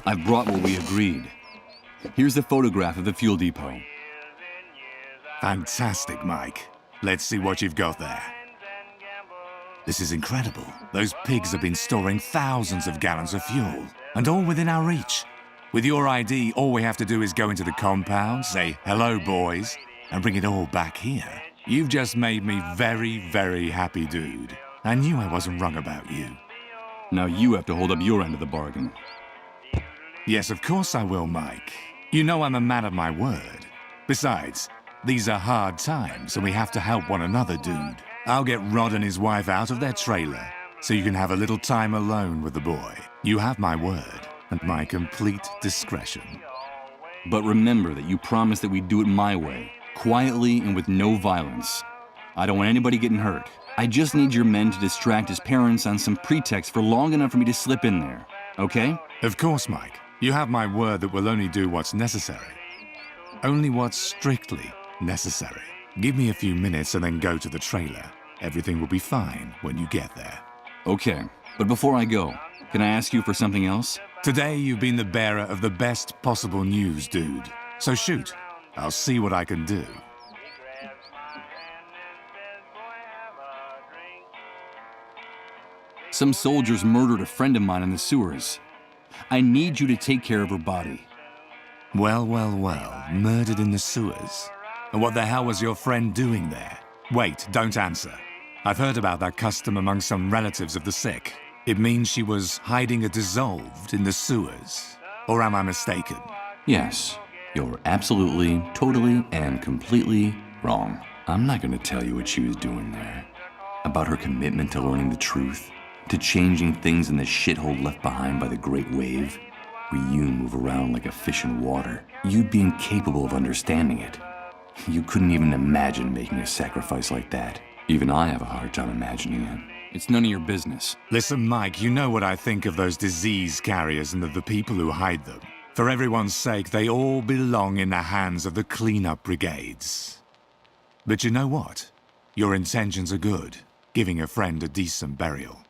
I've brought what we agreed. Here's the photograph of the fuel depot. Fantastic, Mike. Let's see what you've got there. This is incredible. Those pigs have been storing thousands of gallons of fuel, and all within our reach. With your ID, all we have to do is go into the compound, say, "Hello, boys," and bring it all back here. You've just made me very, very happy, dude. I knew I wasn't wrong about you. Now you have to hold up your end of the bargain. Yes, of course I will, Mike. You know I'm a man of my word. Besides, these are hard times, and we have to help one another, dude. I'll get Rod and his wife out of their trailer, so you can have a little time alone with the boy. You have my word, and my complete discretion. But remember that you promised that we'd do it my way, quietly and with no violence. I don't want anybody getting hurt. I just need your men to distract his parents on some pretext for long enough for me to slip in there, okay? Of course, Mike. You have my word that we'll only do what's necessary. Only what's strictly necessary. Give me a few minutes and then go to the trailer. Everything will be fine when you get there. Okay, but before I go, can I ask you for something else? Today you've been the bearer of the best possible news, dude. So shoot. I'll see what I can do. Some soldiers murdered a friend of mine in the sewers. I need you to take care of her body. Well, well, well. Murdered in the sewers? And what the hell was your friend doing there? Wait, don't answer. I've heard about that custom among some relatives of the sick. It means she was hiding a dissolved in the sewers. Or am I mistaken? Yes, you're absolutely, totally, and completely wrong. I'm not going to tell you what she was doing there. About her commitment to learning the truth, to changing things in the shithole left behind by the Great Wave, where you move around like a fish in water. You'd be incapable of understanding it. You couldn't even imagine making a sacrifice like that. Even I have a hard time imagining it. It's none of your business. Listen, Mike, you know what I think of those disease carriers and of the people who hide them. For everyone's sake, they all belong in the hands of the cleanup brigades. But you know what? Your intentions are good, giving a friend a decent burial.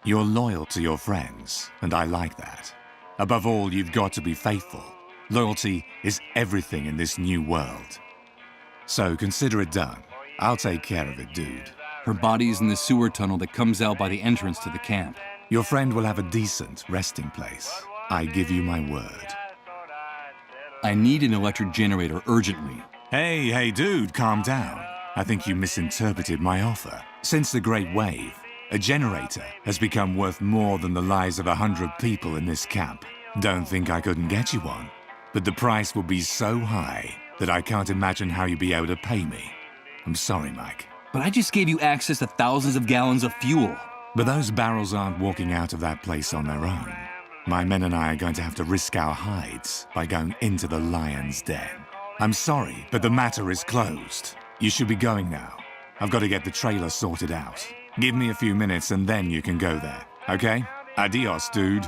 You're loyal to your friends, and I like that. Above all, you've got to be faithful. Loyalty is everything in this new world. So consider it done. I'll take care of it, dude. Her body is in the sewer tunnel that comes out by the entrance to the camp. Your friend will have a decent resting place. I give you my word. I need an electric generator urgently. Hey, dude, calm down. I think you misinterpreted my offer. Since the Great Wave, a generator has become worth more than the lives of 100 people in this camp. Don't think I couldn't get you one. But the price will be so high that I can't imagine how you'll be able to pay me. I'm sorry, Mike. But I just gave you access to thousands of gallons of fuel. But those barrels aren't walking out of that place on their own. My men and I are going to have to risk our hides by going into the lion's den. I'm sorry, but the matter is closed. You should be going now. I've got to get the trailer sorted out. Give me a few minutes and then you can go there, okay? Adios, dude.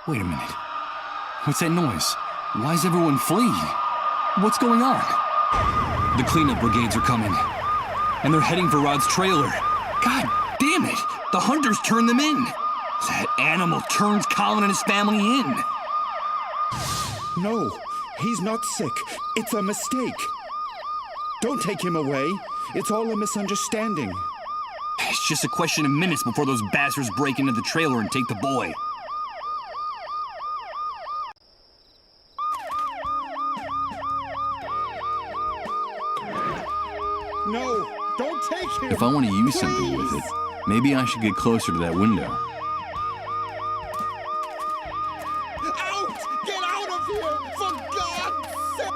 Wait a minute. What's that noise? Why is everyone fleeing? What's going on? The cleanup brigades are coming. And they're heading for Rod's trailer. God damn it! The hunters turned them in! That animal turns Colin and his family in! No, he's not sick. It's a mistake. Don't take him away. It's all a misunderstanding. It's just a question of minutes before those bastards break into the trailer and take the boy. No, don't take him! If I want to use Please. something with it, maybe I should get closer to that window. Out! Get out of here! For God's sake!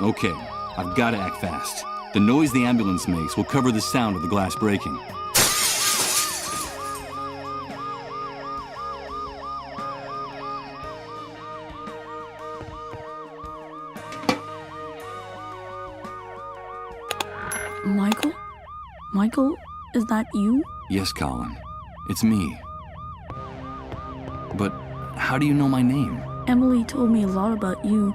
Okay, I've got to act fast. The noise the ambulance makes will cover the sound of the glass breaking. Michael? Michael, is that you? Yes, Colin. It's me. But how do you know my name? Emily told me a lot about you.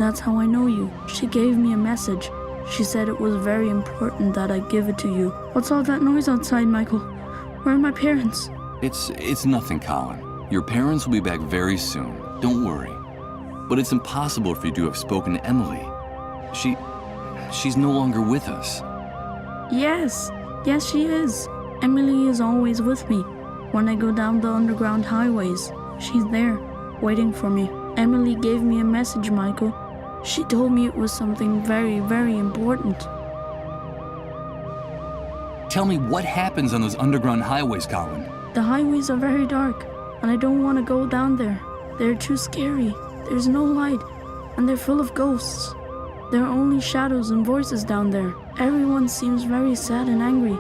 That's how I know you. She gave me a message. She said it was very important that I give it to you. What's all that noise outside, Michael? Where are my parents? It's nothing, Colin. Your parents will be back very soon. Don't worry. But it's impossible for you to have spoken to Emily. She's no longer with us. Yes, she is. Emily is always with me. When I go down the underground highways, she's there, waiting for me. Emily gave me a message, Michael. She told me it was something very, very important. Tell me what happens on those underground highways, Colin. The highways are very dark, and I don't want to go down there. They're too scary. There's no light, and they're full of ghosts. There are only shadows and voices down there. Everyone seems very sad and angry,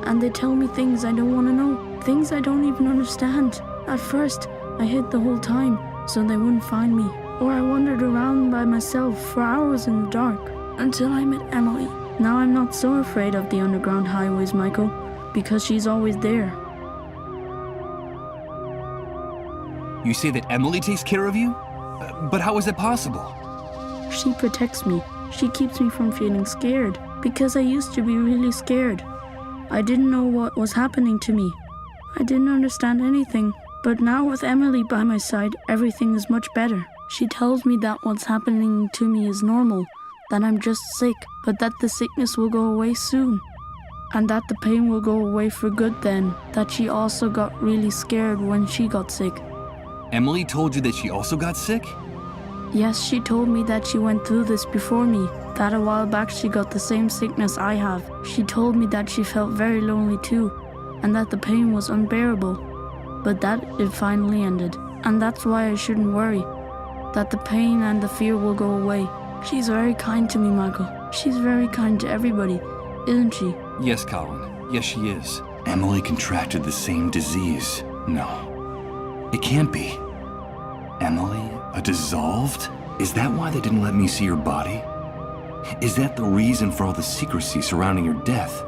and they tell me things I don't want to know, things I don't even understand. At first, I hid the whole time, so they wouldn't find me. Or I wandered around by myself for hours in the dark, until I met Emily. Now I'm not so afraid of the underground highways, Michael, because she's always there. You say that Emily takes care of you? But how is that possible? She protects me. She keeps me from feeling scared, because I used to be really scared. I didn't know what was happening to me. I didn't understand anything. But now with Emily by my side, everything is much better. She tells me that what's happening to me is normal, that I'm just sick, but that the sickness will go away soon. And that the pain will go away for good then, that she also got really scared when she got sick. Emily told you that she also got sick? Yes, she told me that she went through this before me, that a while back she got the same sickness I have. She told me that she felt very lonely too, and that the pain was unbearable, but that it finally ended. And that's why I shouldn't worry, that the pain and the fear will go away. She's very kind to me, Michael. She's very kind to everybody, isn't she? Yes, Colin. Yes, she is. Emily contracted the same disease. No, it can't be. Emily, a dissolved? Is that why they didn't let me see your body? Is that the reason for all the secrecy surrounding your death?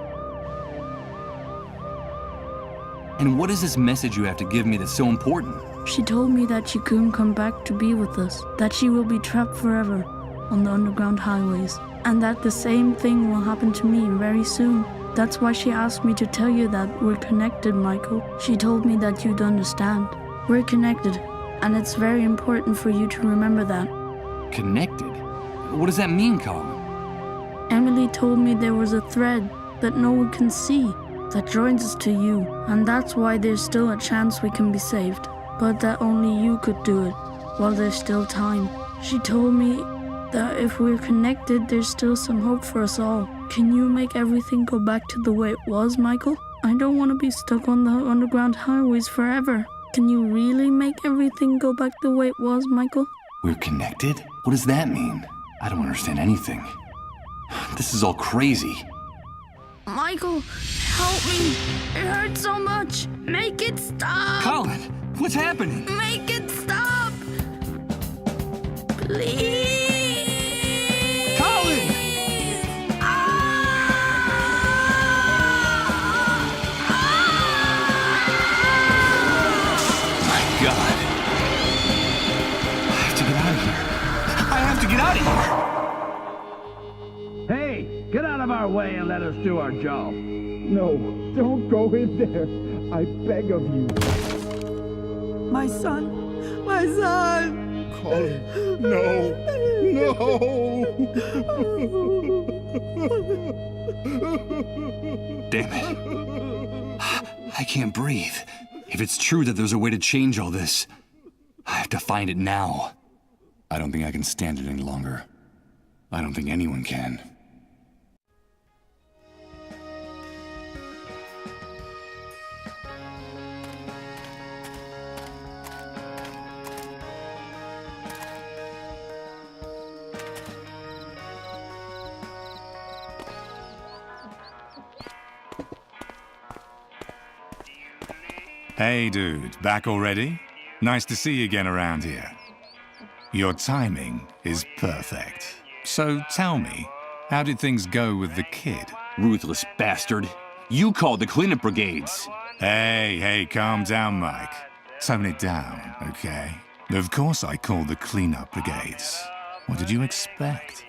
And what is this message you have to give me that's so important? She told me that she couldn't come back to be with us, that she will be trapped forever on the underground highways, and that the same thing will happen to me very soon. That's why she asked me to tell you that we're connected, Michael. She told me that you'd understand. We're connected, and it's very important for you to remember that. Connected? What does that mean, Colin? Emily told me there was a thread that no one can see that joins us to you, and that's why there's still a chance we can be saved, but that only you could do it while there's still time. She told me that if we're connected, there's still some hope for us all. Can you make everything go back to the way it was, Michael? I don't want to be stuck on the underground highways forever. Can you really make everything go back the way it was, Michael? We're connected? What does that mean? I don't understand anything. This is all crazy. Michael, help me. It hurts so much. Make it stop. Colin, what's happening? Make it stop. Please. Colin! My God. I have to get out of here. I have to get out of here. Hey, get out of our way and let us do our job. No, don't go in there. I beg of you. My son! My son! Colin, no. No! Damn it. I can't breathe. If it's true that there's a way to change all this, I have to find it now. I don't think I can stand it any longer. I don't think anyone can. Hey, dude, back already? Nice to see you again around here. Your timing is perfect. So tell me, how did things go with the kid? Ruthless bastard. You called the cleanup brigades. Hey, calm down, Mike. Tone it down, okay? Of course I called the cleanup brigades. What did you expect?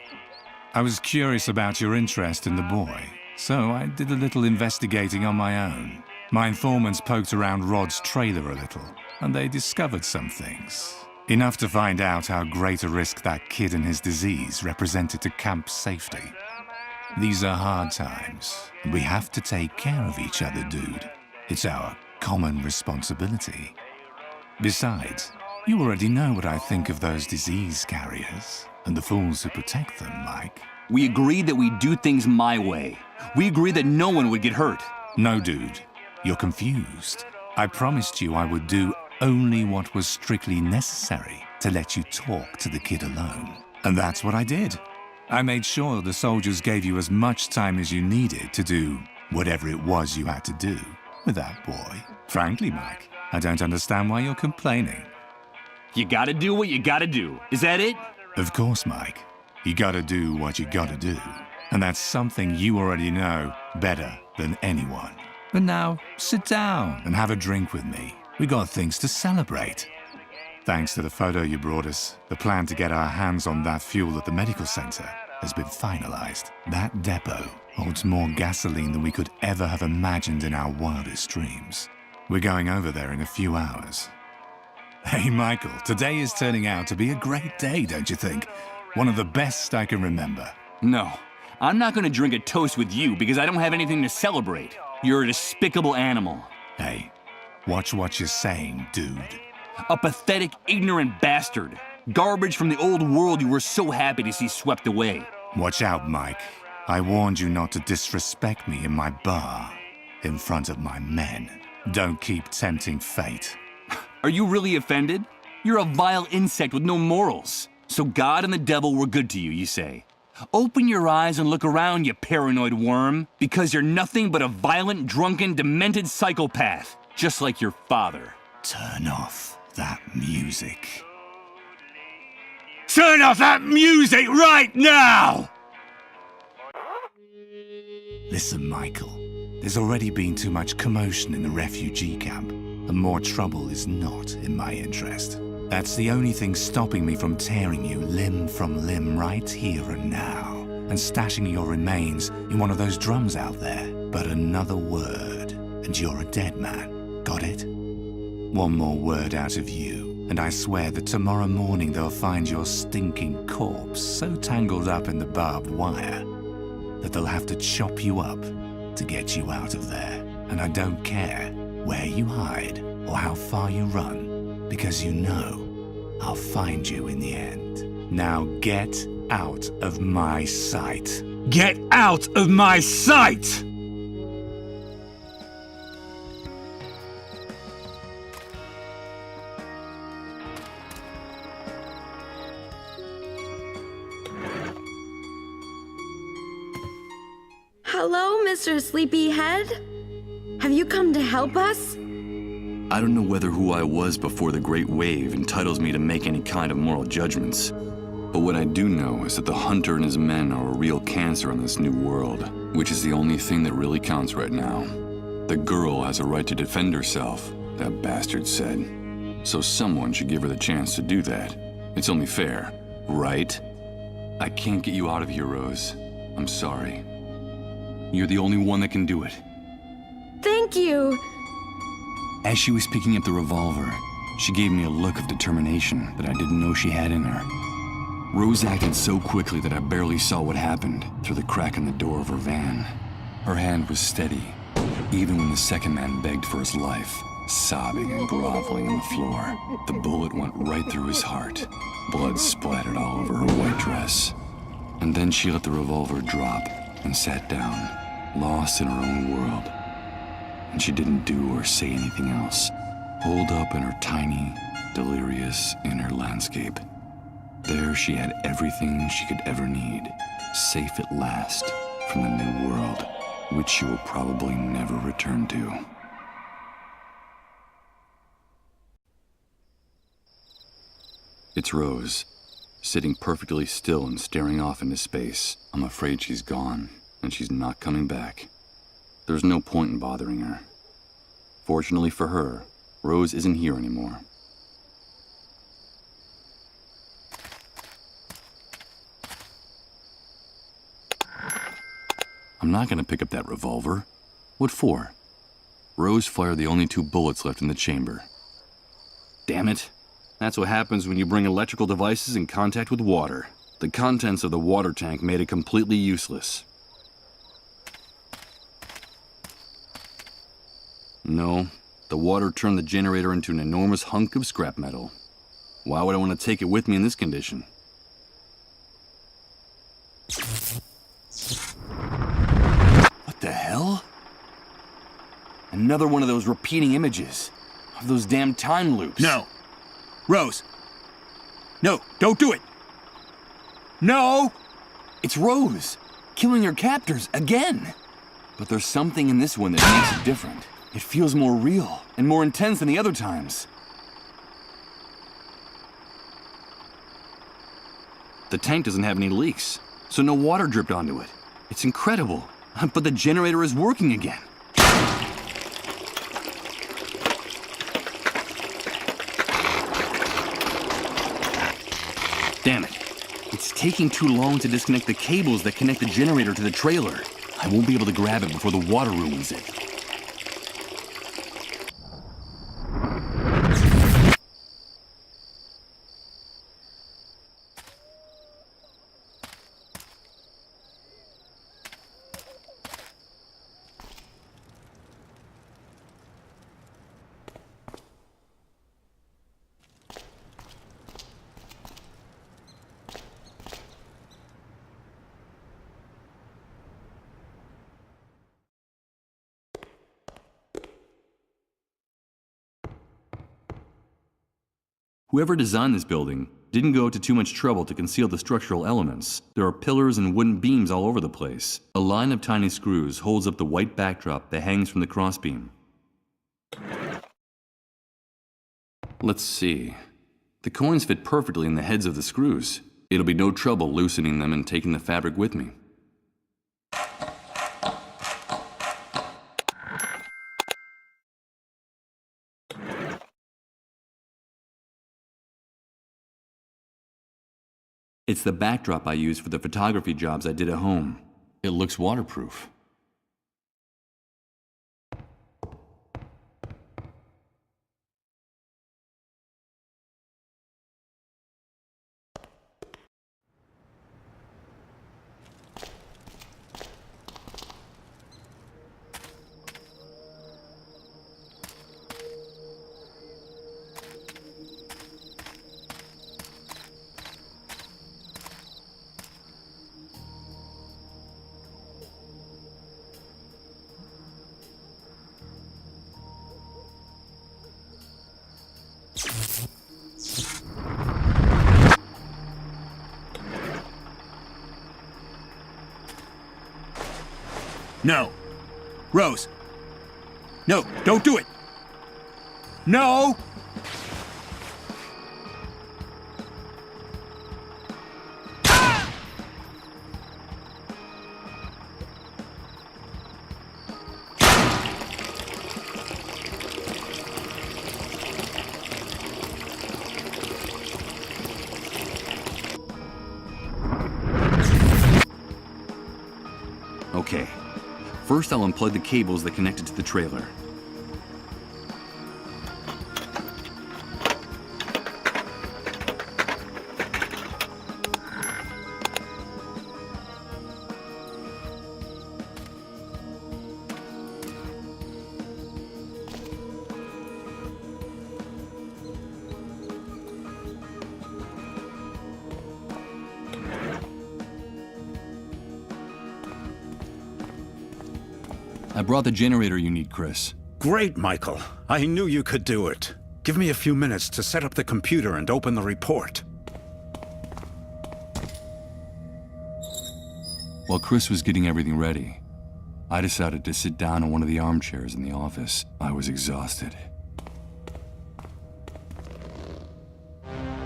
I was curious about your interest in the boy, so I did a little investigating on my own. My informants poked around Rod's trailer a little, and they discovered some things. Enough to find out how great a risk that kid and his disease represented to camp's safety. These are hard times, and we have to take care of each other, dude. It's our common responsibility. Besides, you already know what I think of those disease carriers and the fools who protect them, Mike. We agreed that we'd do things my way. We agreed that no one would get hurt. No, dude. You're confused. I promised you I would do only what was strictly necessary to let you talk to the kid alone. And that's what I did. I made sure the soldiers gave you as much time as you needed to do whatever it was you had to do with that boy. Frankly, Mike, I don't understand why you're complaining. You gotta do what you gotta do. Is that it? Of course, Mike. You gotta do what you gotta do. And that's something you already know better than anyone. But now, sit down and have a drink with me. We got things to celebrate. Thanks to the photo you brought us, the plan to get our hands on that fuel at the medical center has been finalized. That depot holds more gasoline than we could ever have imagined in our wildest dreams. We're going over there in a few hours. Hey, Michael, today is turning out to be a great day, don't you think? One of the best I can remember. No, I'm not gonna drink a toast with you because I don't have anything to celebrate. You're a despicable animal. Hey, watch what you're saying, dude. A pathetic, ignorant bastard. Garbage from the old world you were so happy to see swept away. Watch out, Mike. I warned you not to disrespect me in my bar, in front of my men. Don't keep tempting fate. Are you really offended? You're a vile insect with no morals. So God and the devil were good to you, you say. Open your eyes and look around, you paranoid worm, because you're nothing but a violent, drunken, demented psychopath, just like your father. Turn off that music. Turn off that music right now! Listen, Michael. There's already been too much commotion in the refugee camp, and more trouble is not in my interest. That's the only thing stopping me from tearing you limb from limb right here and now, and stashing your remains in one of those drums out there. But another word, and you're a dead man. Got it? One more word out of you, and I swear that tomorrow morning they'll find your stinking corpse so tangled up in the barbed wire that they'll have to chop you up to get you out of there. And I don't care where you hide or how far you run, because you know I'll find you in the end. Now get out of my sight. Get out of my sight! Hello, Mr. Sleepyhead. Have you come to help us? I don't know whether who I was before the Great Wave entitles me to make any kind of moral judgments. But what I do know is that the hunter and his men are a real cancer in this new world, which is the only thing that really counts right now. The girl has a right to defend herself, that bastard said. So someone should give her the chance to do that. It's only fair, right? I can't get you out of here, Rose. I'm sorry. You're the only one that can do it. Thank you. As she was picking up the revolver, she gave me a look of determination that I didn't know she had in her. Rose acted so quickly that I barely saw what happened through the crack in the door of her van. Her hand was steady, even when the second man begged for his life, sobbing and groveling on the floor. The bullet went right through his heart. Blood splattered all over her white dress. And then she let the revolver drop and sat down, lost in her own world. And she didn't do or say anything else, holed up in her tiny, delirious inner landscape. There she had everything she could ever need, safe at last from the new world, which she will probably never return to. It's Rose, sitting perfectly still and staring off into space. I'm afraid she's gone, and she's not coming back. There's no point in bothering her. Fortunately for her, Rose isn't here anymore. I'm not gonna pick up that revolver. What for? Rose fired the only 2 bullets left in the chamber. Damn it. That's what happens when you bring electrical devices in contact with water. The contents of the water tank made it completely useless. No, the water turned the generator into an enormous hunk of scrap metal. Why would I want to take it with me in this condition? What the hell? Another one of those repeating images. Of those damn time loops. No. Rose. No, don't do it. No! It's Rose, killing her captors again. But there's something in this one that makes it different. It feels more real and more intense than the other times. The tank doesn't have any leaks, so no water dripped onto it. It's incredible, but the generator is working again. Damn it. It's taking too long to disconnect the cables that connect the generator to the trailer. I won't be able to grab it before the water ruins it. Whoever designed this building didn't go to too much trouble to conceal the structural elements. There are pillars and wooden beams all over the place. A line of tiny screws holds up the white backdrop that hangs from the crossbeam. Let's see. The coins fit perfectly in the heads of the screws. It'll be no trouble loosening them and taking the fabric with me. It's the backdrop I use for the photography jobs I did at home. It looks waterproof. No. Rose. No, don't do it. No! Okay. First, I'll unplug the cables that connected to the trailer. I brought the generator you need, Chris. Great, Michael. I knew you could do it. Give me a few minutes to set up the computer and open the report. While Chris was getting everything ready, I decided to sit down in one of the armchairs in the office. I was exhausted.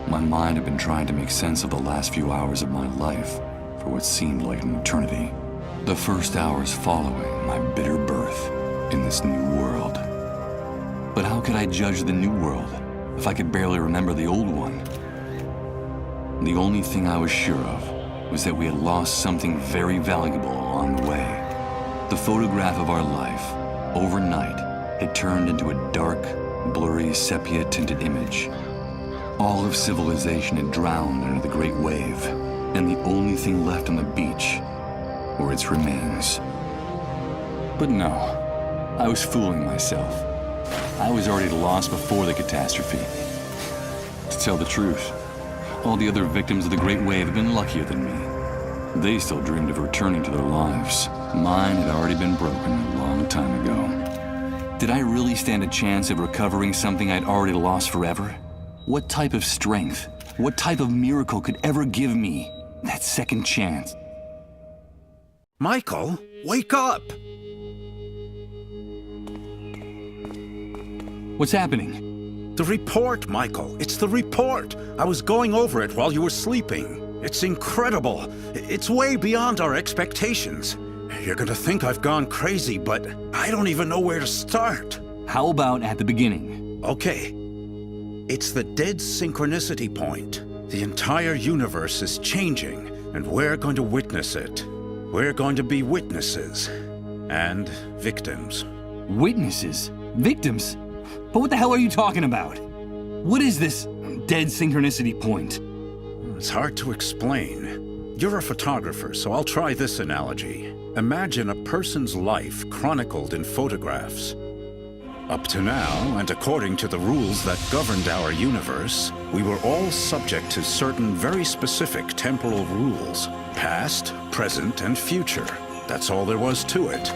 My mind had been trying to make sense of the last few hours of my life for what seemed like an eternity. The first hours following my bitter birth in this new world. But how could I judge the new world if I could barely remember the old one? The only thing I was sure of was that we had lost something very valuable along the way. The photograph of our life, overnight, had turned into a dark, blurry, sepia-tinted image. All of civilization had drowned under the great wave, and the only thing left on the beach were its remains. But no, I was fooling myself. I was already lost before the catastrophe. To tell the truth, all the other victims of the great wave had been luckier than me. They still dreamed of returning to their lives. Mine had already been broken a long time ago. Did I really stand a chance of recovering something I'd already lost forever? What type of strength, what type of miracle could ever give me that second chance? Michael, wake up! What's happening? The report, Michael. It's the report. I was going over it while you were sleeping. It's incredible. It's way beyond our expectations. You're gonna think I've gone crazy, but I don't even know where to start. How about at the beginning? Okay. It's the dead synchronicity point. The entire universe is changing, and we're going to witness it. We're going to be witnesses. And victims. Witnesses? Victims? But what the hell are you talking about? What is this dead synchronicity point? It's hard to explain. You're a photographer, so I'll try this analogy. Imagine a person's life chronicled in photographs. Up to now, and according to the rules that governed our universe, we were all subject to certain very specific temporal rules. Past, present, and future. That's all there was to it.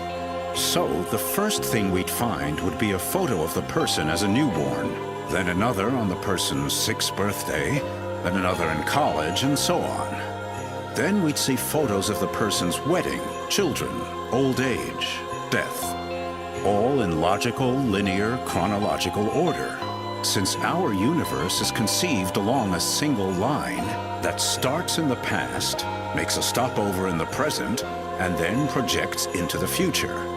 So, the first thing we'd find would be a photo of the person as a newborn, then another on the person's 6th birthday, then another in college, and so on. Then we'd see photos of the person's wedding, children, old age, death. All in logical, linear, chronological order. Since our universe is conceived along a single line that starts in the past, makes a stopover in the present, and then projects into the future.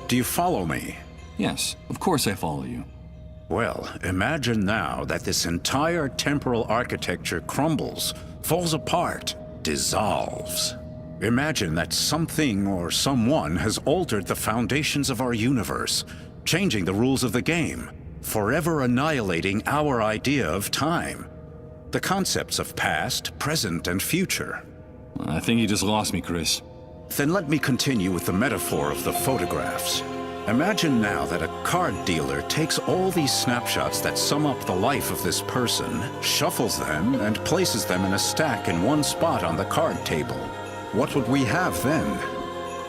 Do you follow me? Yes, of course I follow you. Well, imagine now that this entire temporal architecture crumbles, falls apart, dissolves. Imagine that something or someone has altered the foundations of our universe, changing the rules of the game, forever annihilating our idea of time, the concepts of past, present, and future. I think you just lost me, Chris. Then let me continue with the metaphor of the photographs. Imagine now that a card dealer takes all these snapshots that sum up the life of this person, shuffles them, and places them in a stack in one spot on the card table. What would we have then?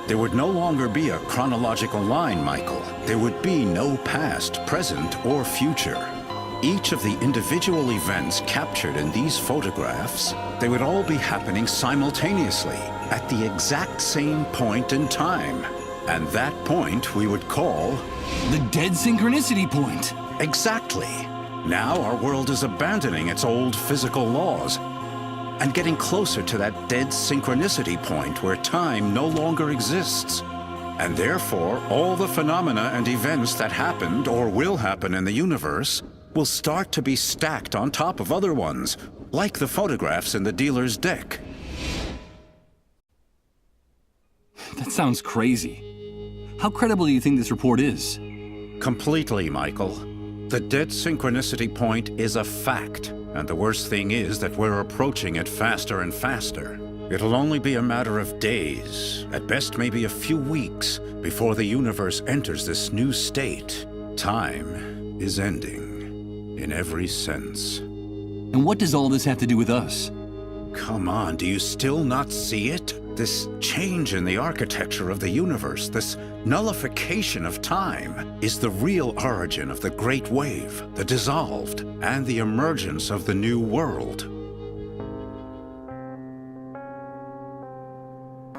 There would no longer be a chronological line, Michael. There would be no past, present, or future. Each of the individual events captured in these photographs, they would all be happening simultaneously, at the exact same point in time. And that point we would call... the dead synchronicity point! Exactly. Now our world is abandoning its old physical laws and getting closer to that dead synchronicity point where time no longer exists. And therefore, all the phenomena and events that happened or will happen in the universe will start to be stacked on top of other ones, like the photographs in the dealer's deck. That sounds crazy. How credible do you think this report is? Completely, Michael. The dead synchronicity point is a fact, and the worst thing is that we're approaching it faster and faster. It'll only be a matter of days, at best maybe a few weeks, before the universe enters this new state. Time is ending, in every sense. And what does all this have to do with us? Come on, do you still not see it? This change in the architecture of the universe, this nullification of time, is the real origin of the Great Wave, the dissolved, and the emergence of the new world.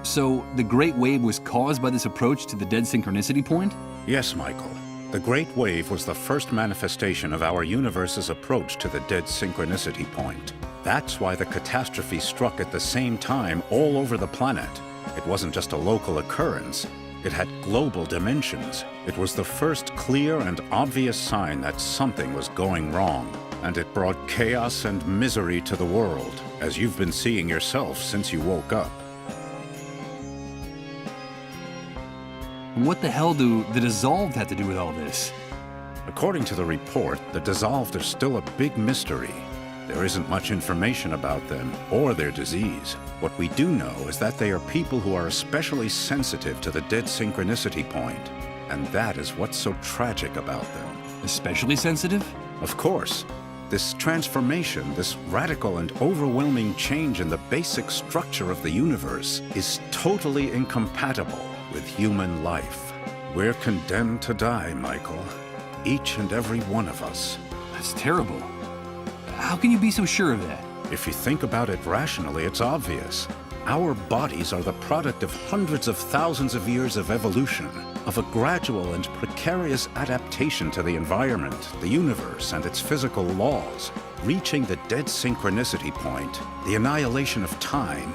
So, the Great Wave was caused by this approach to the dead synchronicity point? Yes, Michael. The Great Wave was the first manifestation of our universe's approach to the dead synchronicity point. That's why the catastrophe struck at the same time all over the planet. It wasn't just a local occurrence. It had global dimensions. It was the first clear and obvious sign that something was going wrong. And it brought chaos and misery to the world, as you've been seeing yourself since you woke up. What the hell do the dissolved have to do with all this? According to the report, the dissolved are still a big mystery. There isn't much information about them or their disease. What we do know is that they are people who are especially sensitive to the dead synchronicity point, and that is what's so tragic about them. Especially sensitive? Of course. This transformation, this radical and overwhelming change in the basic structure of the universe is totally incompatible with human life. We're condemned to die, Michael. Each and every one of us. That's terrible. How can you be so sure of that? If you think about it rationally, it's obvious. Our bodies are the product of hundreds of thousands of years of evolution, of a gradual and precarious adaptation to the environment, the universe, and its physical laws. Reaching the dead synchronicity point, the annihilation of time,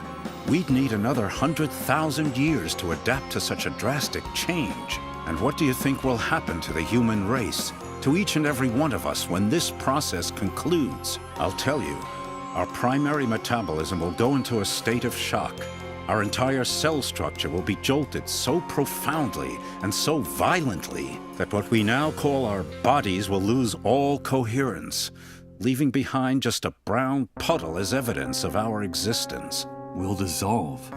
we'd need another 100,000 years to adapt to such a drastic change. And what do you think will happen to the human race, to each and every one of us when this process concludes? I'll tell you. Our primary metabolism will go into a state of shock. Our entire cell structure will be jolted so profoundly and so violently that what we now call our bodies will lose all coherence, leaving behind just a brown puddle as evidence of our existence. We'll dissolve.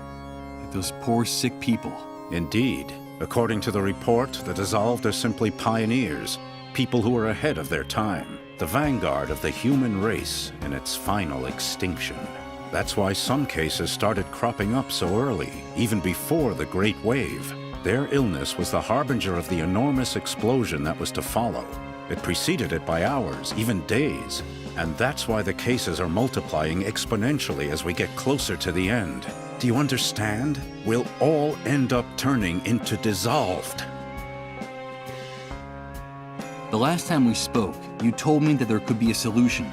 Like those poor sick people. Indeed. According to the report, the dissolved are simply pioneers, people who are ahead of their time. The vanguard of the human race in its final extinction. That's why some cases started cropping up so early, even before the Great Wave. Their illness was the harbinger of the enormous explosion that was to follow. It preceded it by hours, even days. And that's why the cases are multiplying exponentially as we get closer to the end. Do you understand? We'll all end up turning into dissolved. The last time we spoke, you told me that there could be a solution.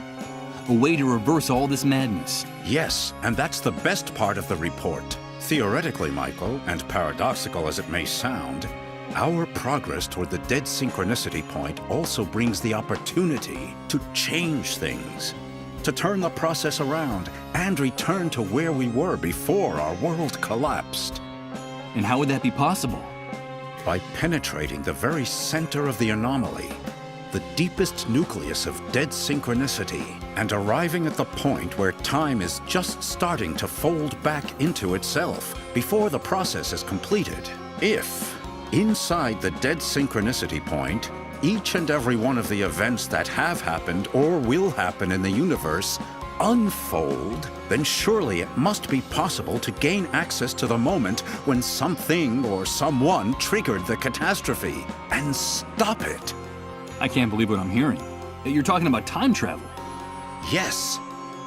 A way to reverse all this madness. Yes, and that's the best part of the report. Theoretically, Michael, and paradoxical as it may sound, our progress toward the dead synchronicity point also brings the opportunity to change things, to turn the process around and return to where we were before our world collapsed. And how would that be possible? By penetrating the very center of the anomaly, the deepest nucleus of dead synchronicity, and arriving at the point where time is just starting to fold back into itself before the process is completed. If, inside the dead synchronicity point, each and every one of the events that have happened or will happen in the universe unfold, then surely it must be possible to gain access to the moment when something or someone triggered the catastrophe and stop it. I can't believe what I'm hearing. You're talking about time travel. Yes,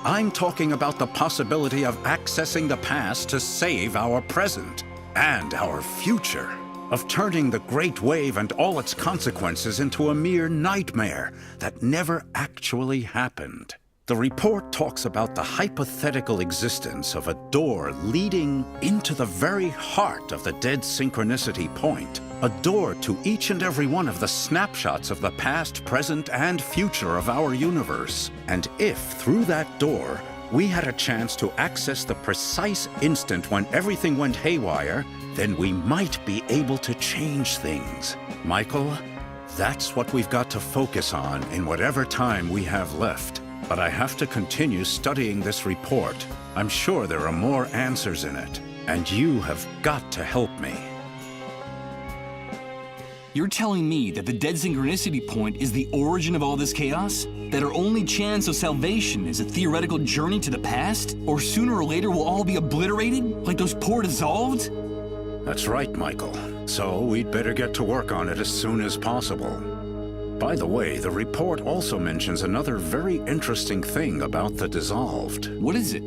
I'm talking about the possibility of accessing the past to save our present and our future, of turning the Great Wave and all its consequences into a mere nightmare that never actually happened. The report talks about the hypothetical existence of a door leading into the very heart of the dead synchronicity point, a door to each and every one of the snapshots of the past, present, and future of our universe. And if, through that door, we had a chance to access the precise instant when everything went haywire, then we might be able to change things. Michael, that's what we've got to focus on in whatever time we have left. But I have to continue studying this report. I'm sure there are more answers in it, and you have got to help me. You're telling me that the dead synchronicity point is the origin of all this chaos? That our only chance of salvation is a theoretical journey to the past? Or sooner or later we'll all be obliterated? Like those poor dissolved? That's right, Michael. So we'd better get to work on it as soon as possible. By the way, the report also mentions another very interesting thing about the dissolved. What is it?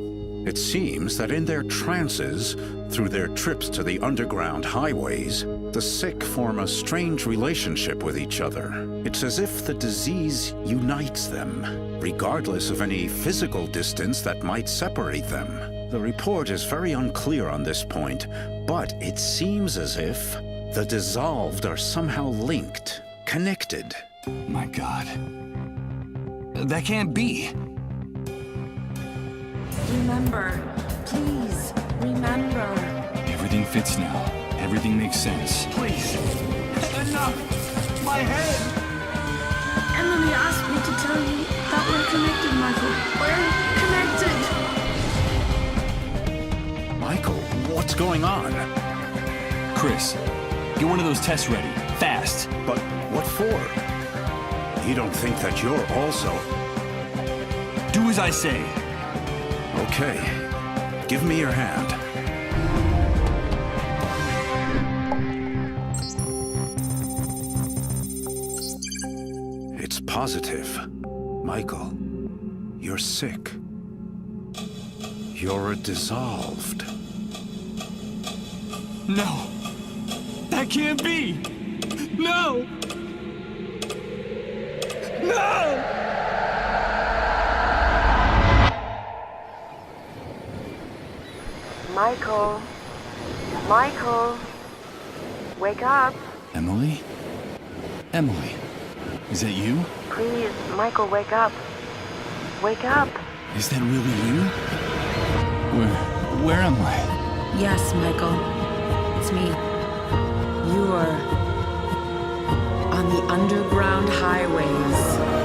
It seems that in their trances, through their trips to the underground highways, the sick form a strange relationship with each other. It's as if the disease unites them, regardless of any physical distance that might separate them. The report is very unclear on this point, but it seems as if the dissolved are somehow linked, connected. My God. That can't be. Remember, please, remember. Everything fits now. Everything makes sense. Please. Enough. My head. Emily asked me to tell you that we're connected, Michael. We're connected. Michael, what's going on? Chris, get one of those tests ready. Fast. But what for? You don't think that you're also... Do as I say. Okay. Give me your hand. It's positive. Michael, you're sick. You're dissolved. No. That can't be. No. No! Michael. Michael. Wake up. Emily? Emily, is that you? Please, Michael, wake up. Wake up. Is that really you? Where am I? Yes, Michael. It's me. You are on the underground highways